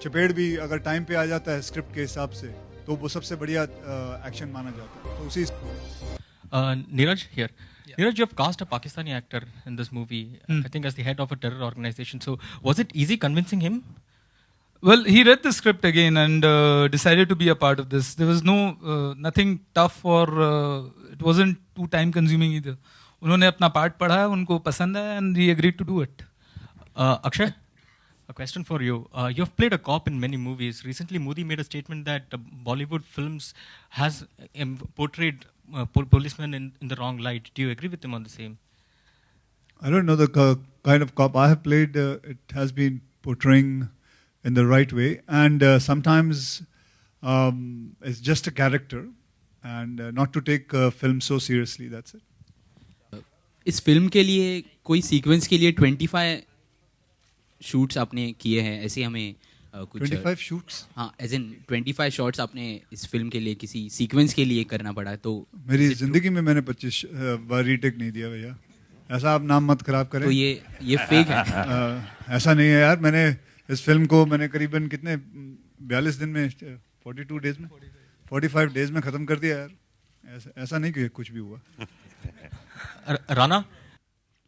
चपेट भी अगर टाइम पे आ जाता है स्क्रिप्ट के हिसाब से तो वो सबसे बढ़िया एक्शन माना जाता है. तो उसी Neeraj here. Neeraj, you have cast a Pakistani actor in this movie, I think as the head of a terror organization. So was it easy convincing him? Well, he read the script again and decided to be a part of this. There was nothing tough or it wasn't too time consuming either. उन्होंने अपना part पढ़ा, उनको पसंद आया and he agreed to do it. Akshay, a question for you. You have played a cop in many movies. Recently, Modi made a statement that Bollywood films has portrayed policemen in the wrong light. Do you agree with him on the same? I don't know the kind of cop I have played. It has been portraying in the right way, and sometimes it's just a character, and not to take film so seriously. That's it. इस film के लिए कोई sequence के लिए 25 shoots आपने किए हैं, ऐसे हमें कुछ 25 शूट्स, हाँ, एज इन 25 शॉट्स आपने इस फिल्म के लिए किसी सीक्वेंस के लिए करना पड़ा. तो मेरी जिंदगी में मैंने 25 बार रीटेक नहीं दिया भैया. ऐसा आप नाम मत खराब करें. तो ये फेक है. ऐसा नहीं है यार. मैंने इस फिल्म को करीबन कितने 42 दिन में 42 डेज में 45 डेज में ख़त्म कर दिया यार. ऐसा नहीं कि कुछ भी हुआ. राना,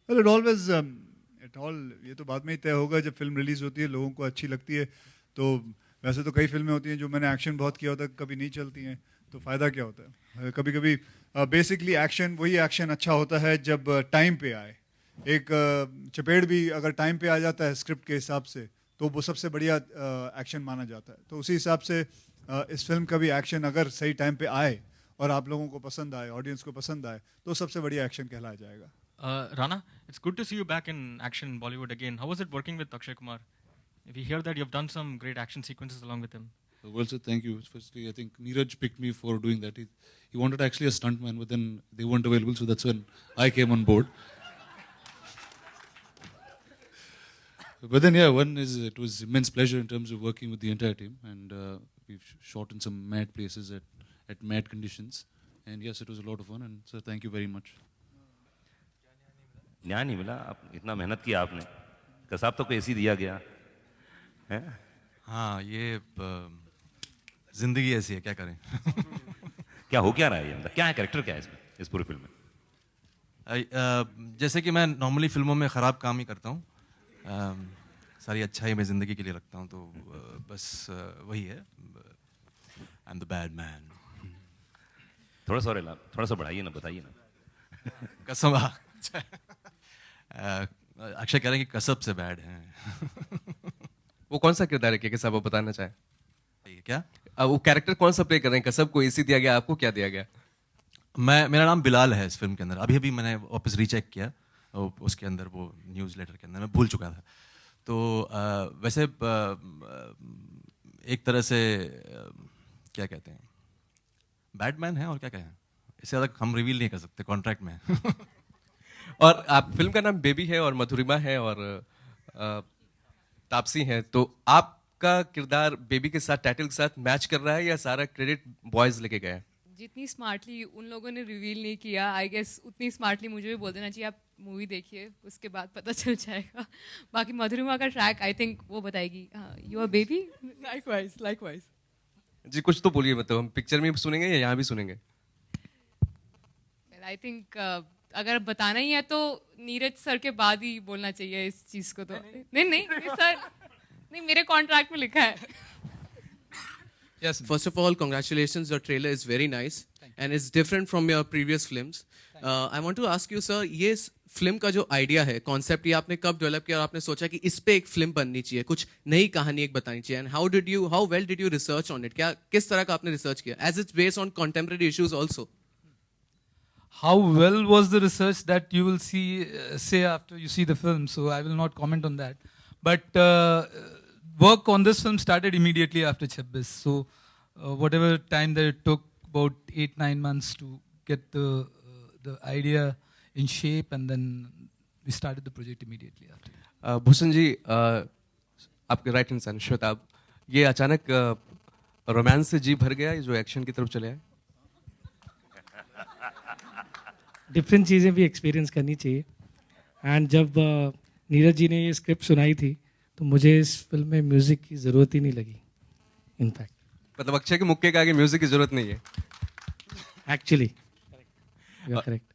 well, ये तो बाद में ही तय होगा जब फिल्म रिलीज होती है, लोगों को अच्छी लगती है. तो वैसे तो कई फिल्में होती हैं जो मैंने एक्शन बहुत किया होता है, कभी नहीं चलती हैं, तो फ़ायदा क्या होता है. कभी कभी बेसिकली एक्शन वही एक्शन अच्छा होता है जब टाइम पे आए. एक चपेट भी अगर टाइम पे आ जाता है स्क्रिप्ट के हिसाब से तो वो सबसे बढ़िया एक्शन माना जाता है. तो उसी हिसाब से इस फिल्म का भी एक्शन अगर सही टाइम पे आए और आप लोगों को पसंद आए, ऑडियंस को पसंद आए, तो सबसे बढ़िया एक्शन कहलाया जाएगा. Rana, it's good to see you back in action in Bollywood again. How was it working with Akshay Kumar? We hear that you've done some great action sequences along with him. Well, sir, thank you. Firstly, I think Neeraj picked me for doing that. He wanted actually a stuntman, but then they weren't available, so that's when I came on board. But then, yeah, it was immense pleasure in terms of working with the entire team, and we've shot in some mad places at mad conditions, and yes, it was a lot of fun, and sir, thank you very much. न्याय नहीं मिला. आप इतना मेहनत किया आपने, कसाब तो कैसी दिया गया है. हाँ, ये जिंदगी ऐसी है, क्या करें. क्या हो क्या रहा है ये अंदर, क्या है कैरेक्टर, क्या है इसमें, इस पूरी फिल्म में? जैसे कि मैं नॉर्मली फिल्मों में ख़राब काम ही करता हूँ, सारी अच्छाई मैं ज़िंदगी के लिए रखता हूँ, तो बस वही है. I am the bad man. थोड़ा सा बढ़ाइए ना, बताइए ना. कसम. अक्षय कह रहे हैं कि कसब से बैड हैं. वो कौन सा किरदार है कि साहब आप बताना चाहें? क्या वो कैरेक्टर कौन सा प्ले कर रहे हैं? कसब को इसी दिया गया, आपको क्या दिया गया? मेरा नाम बिलाल है इस फिल्म के अंदर. अभी मैंने वापस रीचेक किया, उसके अंदर वो न्यूज़ लेटर के अंदर मैं भूल चुका था. तो वैसे एक तरह से क्या कहते हैं, बैडमैन है, और क्या कहें, इससे ज़्यादा हम रिवील नहीं कर सकते, कॉन्ट्रैक्ट में. और आप फिल्म का नाम बेबी है और मधुरिमा है और तापसी है, तो आपका किरदार बेबी के साथ, टाइटल के साथ मैच कर रहा है या सारा क्रेडिट बॉयज लेके गए? जितनी स्मार्टली उन लोगों ने रिवील नहीं किया, आई गेस उतनी स्मार्टली मुझे भी बोल देना चाहिए. आप मूवी देखिए, उसके बाद पता चल जाएगा. बाकी मधुरिमा का ट्रैक आई थिंक वो बताएगी. You are baby. लाइकवाइज. जी कुछ तो बोलिए, मतलब हम पिक्चर में भी सुनेंगे या यहाँ भी सुनेंगे? आई थिंक अगर बताना ही है तो नीरज सर के बाद ही बोलना चाहिए इस चीज को. तो नहीं सर, नहीं, मेरे कॉन्ट्रैक्ट में लिखा है. Yes, first of all, congratulations. Your trailer is very nice and it's different from your previous films. I want to ask you, sir, ये फिल्म का जो आइडिया है, कॉन्सेप्ट, ये आपने कब डेवलप किया और आपने सोचा कि इस पे एक फिल्म बननी चाहिए, कुछ नई कहानी एक बतानी चाहिए? And how well did you research on it? क्या किस तरह का आपने रिसर्च किया, as it's based on contemporary issues also? How well was the research that you will say after you see the film? So I will not comment on that. But work on this film started immediately after 26. So whatever time that it took, about 8-9 months to get the idea in shape, and then we started the project immediately after. Bhushan ji, आपके right hand सन श्वेताब, ये अचानक romance से जी भर गया, ये जो action की तरफ चले आए? डिफरेंट चीज़ें भी एक्सपीरियंस करनी चाहिए. एंड जब नीरज जी ने ये स्क्रिप्ट सुनाई थी तो मुझे इस फिल्म में म्यूजिक की ज़रूरत ही नहीं लगी इनफैक्ट. मतलब अक्षय के मुक्के के आगे म्यूजिक की जरूरत नहीं है. Actually, you are correct.